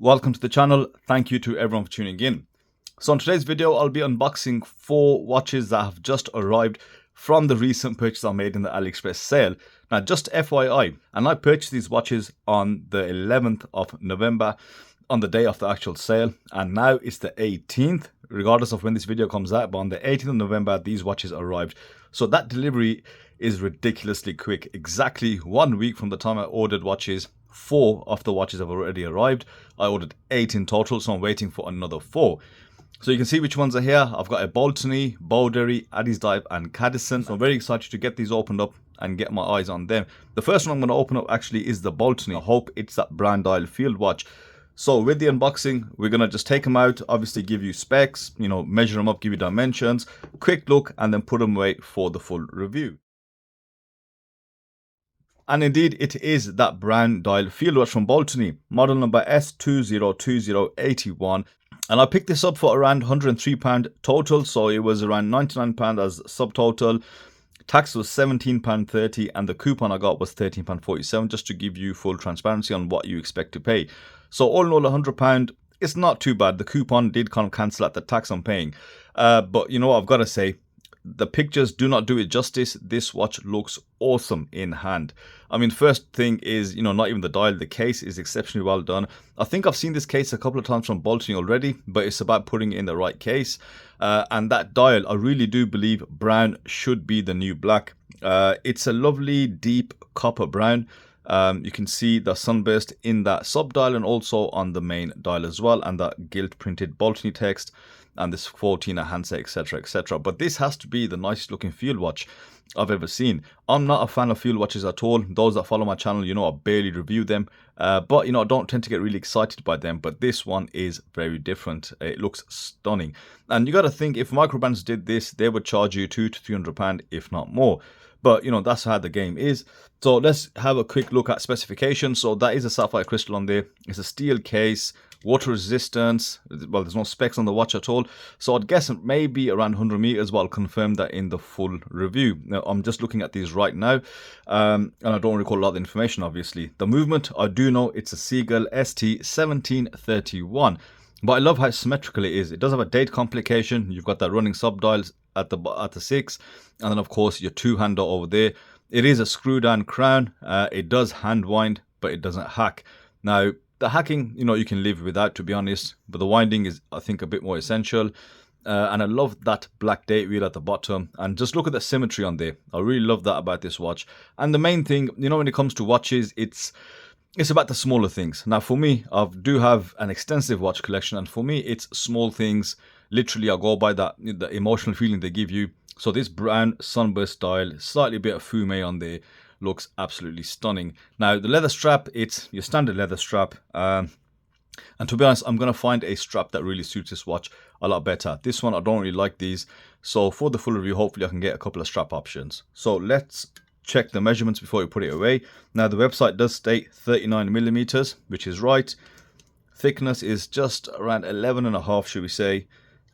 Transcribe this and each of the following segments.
Welcome to the channel. Thank you to everyone for tuning in. So in today's video, I'll be unboxing 4 watches that have just arrived from the recent purchase I made in the AliExpress sale. Now, just FYI, and I purchased these watches on the 11th of November, on the day of the actual sale, and now it's the 18th, regardless of when this video comes out, but on the 18th of November, these watches arrived. So that delivery is ridiculously quick. Exactly 1 week from the time I ordered watches, 4 of the watches have already arrived. I ordered 8 in total, so I'm waiting for another 4. So you can see which ones are here. I've got a Baltany, Boderry, Addiesdive and Cadisen. So I'm very excited to get these opened up and get my eyes on them. The first one I'm going to open up actually is the Baltany. I hope it's that brand dial field watch. So with the unboxing, we're going to just take them out, obviously give you specs, measure them up, give you dimensions, quick look, and then put them away for the full review. And indeed, it is that brand dial field watch from Baltany, model number S202081. And I picked this up for around £103 total, so it was around £99 as subtotal. Tax was £17.30 and the coupon I got was £13.47, just to give you full transparency on what you expect to pay. So all in all, £100, it's not too bad. The coupon did kind of cancel out the tax I'm paying. But you know what, I've got to say, the pictures do not do it justice. This watch looks awesome in hand. I mean, first thing is, not even the dial, the case is exceptionally well done. I think I've seen this case a couple of times from Baltany already, but it's about putting it in the right case. And that dial, I really do believe brown should be the new black. It's a lovely deep copper brown. You can see the sunburst in that sub dial and also on the main dial as well, and that gilt printed Baltany text and this 14 handset, etc, etc. But this has to be the nicest looking field watch I've ever seen. I'm not a fan of field watches at all. Those that follow my channel, I barely review them, but I don't tend to get really excited by them. But this one is very different. It looks stunning, and you got to think, if microbrands did this, they would charge you £200 to £300, if not more. But that's how the game is. So let's have a quick look at specifications. So that is a sapphire crystal on there. It's a steel case, water resistance. Well, there's no specs on the watch at all, so I'd guess maybe around 100 meters, but I'll confirm that in the full review. Now, I'm just looking at these right now, and I don't recall a lot of the information, obviously. The movement, I do know it's a Seagull ST1731, but I love how symmetrical it is. It does have a date complication. You've got that running subdials at the 6, and then of course your 2-hander over there. It is a screw down crown. It does hand wind, but it doesn't hack. Now, the hacking, you can live without, to be honest, but the winding is, I think, a bit more essential. And I love that black date wheel at the bottom, and just look at the symmetry on there. I really love that about this watch. And the main thing, when it comes to watches, it's about the smaller things. Now, for me, I do have an extensive watch collection, and for me, it's small things. Literally, I go by the emotional feeling they give you. So this brown sunburst dial, slightly bit of fume on there, looks absolutely stunning. Now, the leather strap, it's your standard leather strap. And to be honest, I'm going to find a strap that really suits this watch a lot better. This one, I don't really like these. So for the full review, hopefully I can get a couple of strap options. So let's check the measurements before we put it away. Now, the website does state 39 millimeters, which is right. Thickness is just around 11.5, should we say.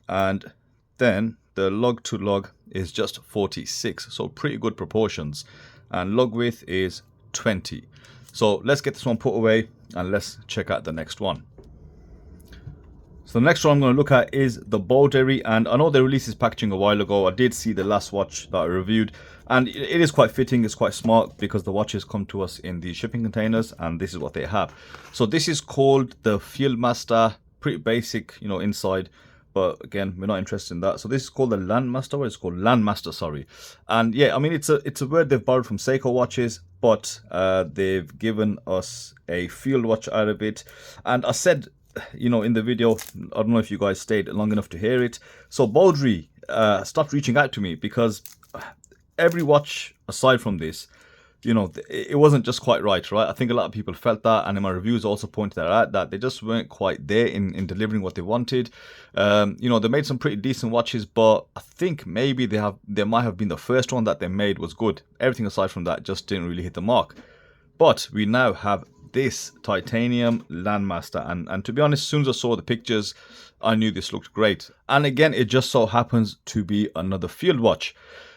And then the lug to lug is just 46. So pretty good proportions. And lug width is 20. So let's get this one put away and let's check out the next one. So the next one I'm going to look at is the Boderry, and I know they released this packaging a while ago. I did see the last watch that I reviewed, and it is quite fitting. It's quite smart because the watches come to us in these shipping containers, and this is what they have. So this is called the Fieldmaster. Pretty basic, inside. But again, we're not interested in that. So this is called the Landmaster. It's called Landmaster, sorry. And yeah, I mean, it's a word they've borrowed from Seiko watches, but they've given us a field watch out of it. And I said, in the video, I don't know if you guys stayed long enough to hear it. So Boderry stopped reaching out to me because every watch aside from this, it wasn't just quite right? I think a lot of people felt that, and in my reviews also pointed that out, that they just weren't quite there in delivering what they wanted. They made some pretty decent watches, but I think maybe they might have been the first one that they made was good. Everything aside from that just didn't really hit the mark. But we now have this titanium Landmaster, and to be honest, as soon as I saw the pictures, I knew this looked great. And again, it just so happens to be another field watch.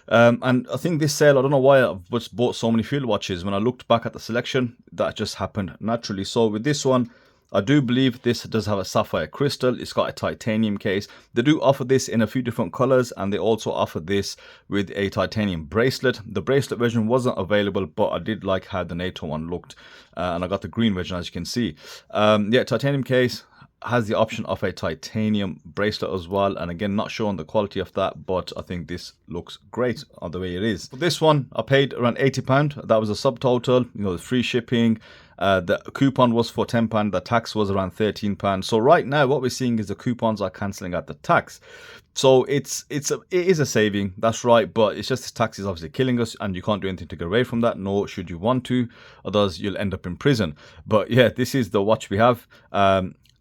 And I think this sale, I don't know why I've just bought so many field watches. When I looked back at the selection, that just happened naturally. So with this one, I do believe this does have a sapphire crystal. It's got a titanium case. They do offer this in a few different colors, and they also offer this with a titanium bracelet. The bracelet version wasn't available, but I did like how the NATO one looked, and I got the green version, as you can see. Yeah, titanium case. Has the option of a titanium bracelet as well, and again, not sure on the quality of that, but I think this looks great on the way it is. For this one, I paid around £80. That was a subtotal, you know, the free shipping. The coupon was for £10. The tax was around £13. So right now, what we're seeing is the coupons are cancelling out the tax. So it is a saving, that's right, but it's just this tax is obviously killing us, and you can't do anything to get away from that, nor should you want to, otherwise you'll end up in prison. But yeah, this is the watch we have.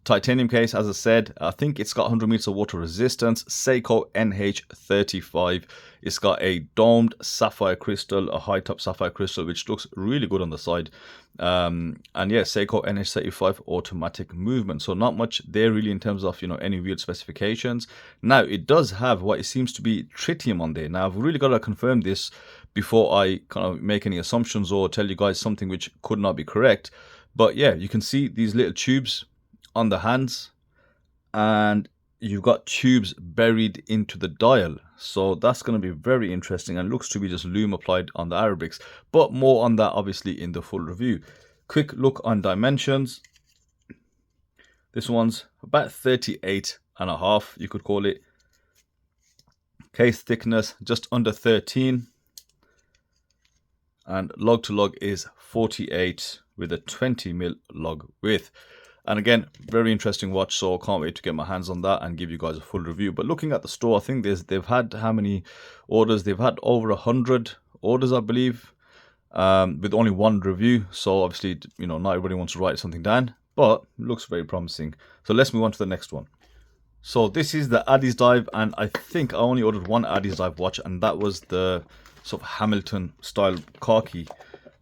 Titanium case, as I said, I think it's got 100 meters of water resistance, Cson NH35. It's got a domed sapphire crystal, a high top sapphire crystal, which looks really good on the side. And yeah, Cson NH35 automatic movement. So not much there really in terms of, you know, any weird specifications. Now, it does have what it seems to be tritium on there. Now, I've really got to confirm this before I kind of make any assumptions or tell you guys something which could not be correct. But yeah, you can see these little tubes on the hands, and you've got tubes buried into the dial, so that's going to be very interesting, and looks to be just loom applied on the Arabics, but more on that obviously in the full review. Quick look on dimensions. This one's about 38.5, you could call it. Case thickness just under 13, and lug to lug is 48 with a 20mm lug width. And again, very interesting watch, so I can't wait to get my hands on that and give you guys a full review. But looking at the store, I think they've had how many orders? They've had over 100 orders, I believe, with only one review. So obviously, you know, not everybody wants to write something down, but it looks very promising. So let's move on to the next one. So this is the Addiesdive, and I think I only ordered one Addiesdive watch, and that was the sort of Hamilton style khaki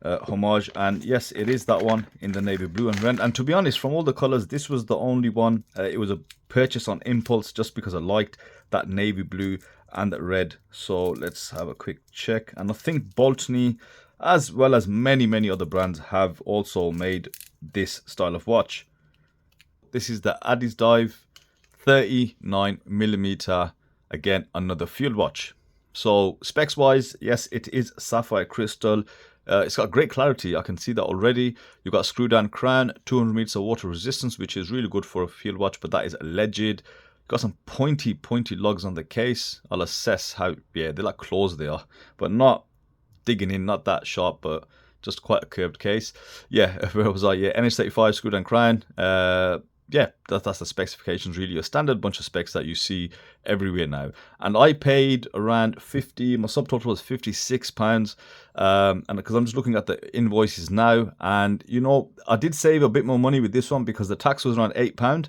homage, and yes, it is that one in the navy blue and red. And to be honest, from all the colors, this was the only one. It was a purchase on impulse just because I liked that navy blue and that red. So let's have a quick check, and I think Baltany, as well as many other brands, have also made this style of watch. This is the Addiesdive 39mm, again another field watch. So specs wise, yes, it is sapphire crystal. It's got great clarity, I can see that already. You've got a screw down crown, 200 meters of water resistance, which is really good for a field watch, but that is alleged. Got some pointy lugs on the case. I'll assess how, yeah, they're like claws they are, but not digging in, not that sharp, but just quite a curved case. Yeah, where was I? Yeah, NH35 screw down crown. Yeah, that's the specifications, really. A standard bunch of specs that you see everywhere now. And I paid around 50, my subtotal was £56. And because I'm just looking at the invoices now, and you know, I did save a bit more money with this one because the tax was around £8.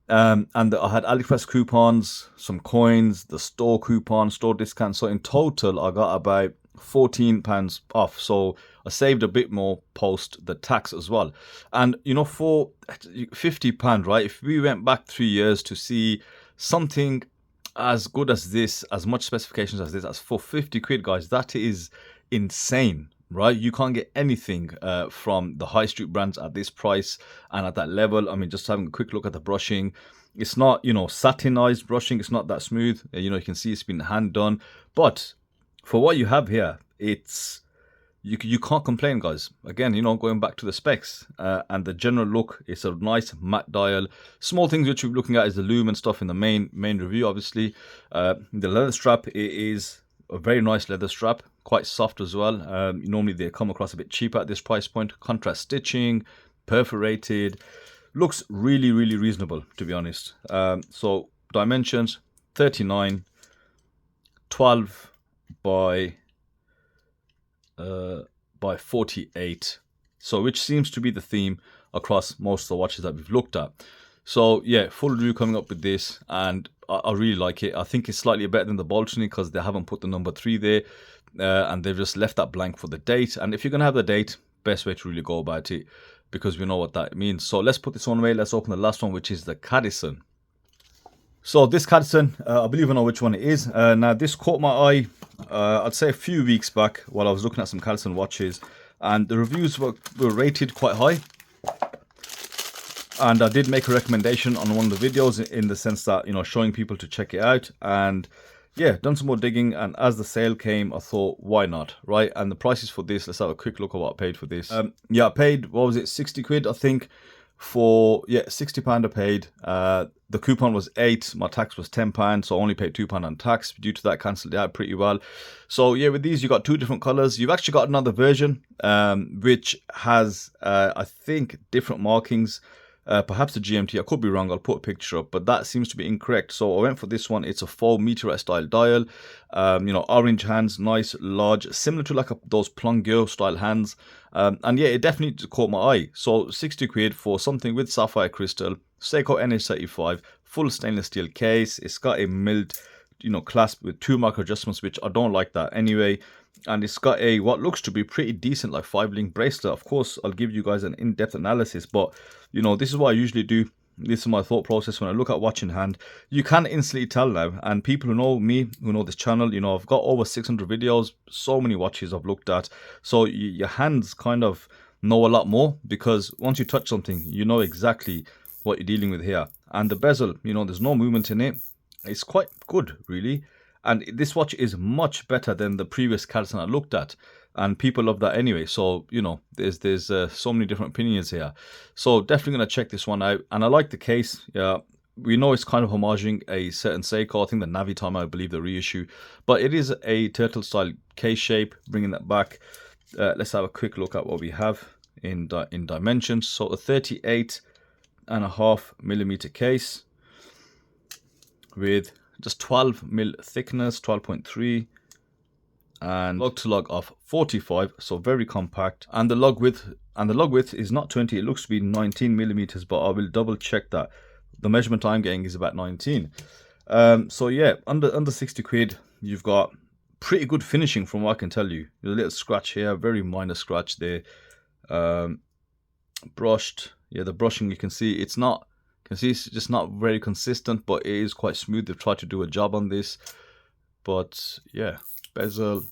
And I had AliExpress coupons, some coins, the store coupon, store discount. So in total, I got about £14 off. So I saved a bit more post the tax as well. And you know, for £50, right, if we went back 3 years to see something as good as this, as much specifications as this, as for 50 quid, guys, that is insane, right? You can't get anything from the high street brands at this price and at that level. I mean, just having a quick look at the brushing, it's not, you know, satinized brushing, it's not that smooth. You know, you can see it's been hand done, but for what you have here, it's you can't complain, guys. Again, you know, going back to the specs and the general look, it's a nice matte dial. Small things which we're looking at is the loom and stuff in the main review, obviously. The leather strap, it is a very nice leather strap, quite soft as well. Normally they come across a bit cheaper at this price point. Contrast stitching, perforated, looks really reasonable, to be honest. So dimensions 39, 12 by 48, so which seems to be the theme across most of the watches that we've looked at. So yeah, full review coming up with this, and I really like it. I think it's slightly better than the Baltany because they haven't put the number 3 there, and they've just left that blank for the date. And if you're gonna have the date, best way to really go about it, because we know what that means. So let's put this one away. Let's open the last one, which is the Cadisen. So this Cadisen, I believe I know which one it is. Now this caught my eye, I'd say a few weeks back while I was looking at some Cadisen watches, and the reviews were rated quite high. And I did make a recommendation on one of the videos in the sense that, you know, showing people to check it out. And yeah, done some more digging, and as the sale came, I thought, why not, right? And the prices for this, let's have a quick look at what I paid for this. Yeah, I paid, what was it, 60 quid, I think, for, yeah, £60 I paid. The coupon was 8, my tax was £10, so I only paid £2 on tax. Due to that, cancelled it out pretty well. So yeah, with these, you got 2 different colors. You've actually got another version, which has, I think, different markings. Perhaps the GMT, I could be wrong, I'll put a picture up, but that seems to be incorrect. So I went for this one. It's a 4 meteorite style dial, you know, orange hands, nice, large, similar to like those Plongyo style hands. And yeah, it definitely caught my eye. So 60 quid for something with sapphire crystal, Seiko NH35, full stainless steel case. It's got a milled, you know, clasp with 2 micro adjustments, which I don't like that anyway. And it's got a what looks to be pretty decent like 5-link bracelet. Of course, I'll give you guys an in-depth analysis, but you know, this is what I usually do. This is my thought process when I look at watch in hand. You can instantly tell now, and people who know me, who know this channel, you know, I've got over 600 videos, so many watches I've looked at. So your hands kind of know a lot more, because once you touch something, you know exactly what you're dealing with here. And the bezel, you know, there's no movement in it. It's quite good, really. And this watch is much better than the previous Cadisen I looked at, and people love that anyway. So you know, there's so many different opinions here. So definitely gonna check this one out. And I like the case. Yeah, we know it's kind of homaging a certain Seiko. I think the Navi time, I believe, the reissue, but it is a turtle style case shape. Bringing that back, let's have a quick look at what we have in dimensions. So a 38.5mm case with just 12mm thickness, 12.3, and lug to lug of 45, so very compact. And the lug width is not 20, it looks to be 19mm, but I will double check that. The measurement I'm getting is about 19. So yeah, under 60 quid, you've got pretty good finishing from what I can tell you. There's a little scratch here, very minor scratch there. Brushed, yeah, the brushing, you can see it's not. You can see it's just not very consistent, but it is quite smooth. They've tried to do a job on this. But yeah, bezel,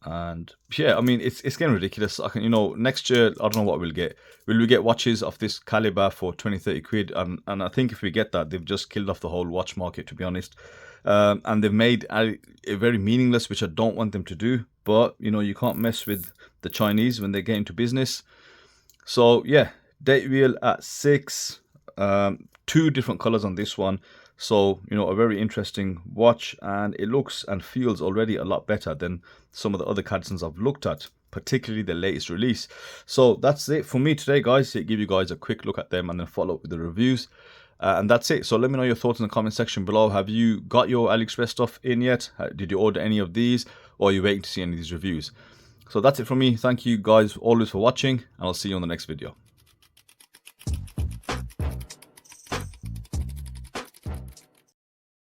and yeah, I mean, it's getting ridiculous. I can, you know, next year I don't know what we'll get. Will we get watches of this caliber for 20-30 quid? And I think if we get that, they've just killed off the whole watch market, to be honest. And they've made it very meaningless, which I don't want them to do. But you know, you can't mess with the Chinese when they get into business. So yeah, date wheel at 6, 2 different colors on this one. So you know, a very interesting watch, and it looks and feels already a lot better than some of the other Cadisens I've looked at, particularly the latest release. So that's it for me today, guys. To give you guys a quick look at them and then follow up with the reviews. And that's it. So let me know your thoughts in the comment section below. Have you got your AliExpress stuff in yet? Did you order any of these, or are you waiting to see any of these reviews? So that's it from me. Thank you guys always for watching, and I'll see you on the next video.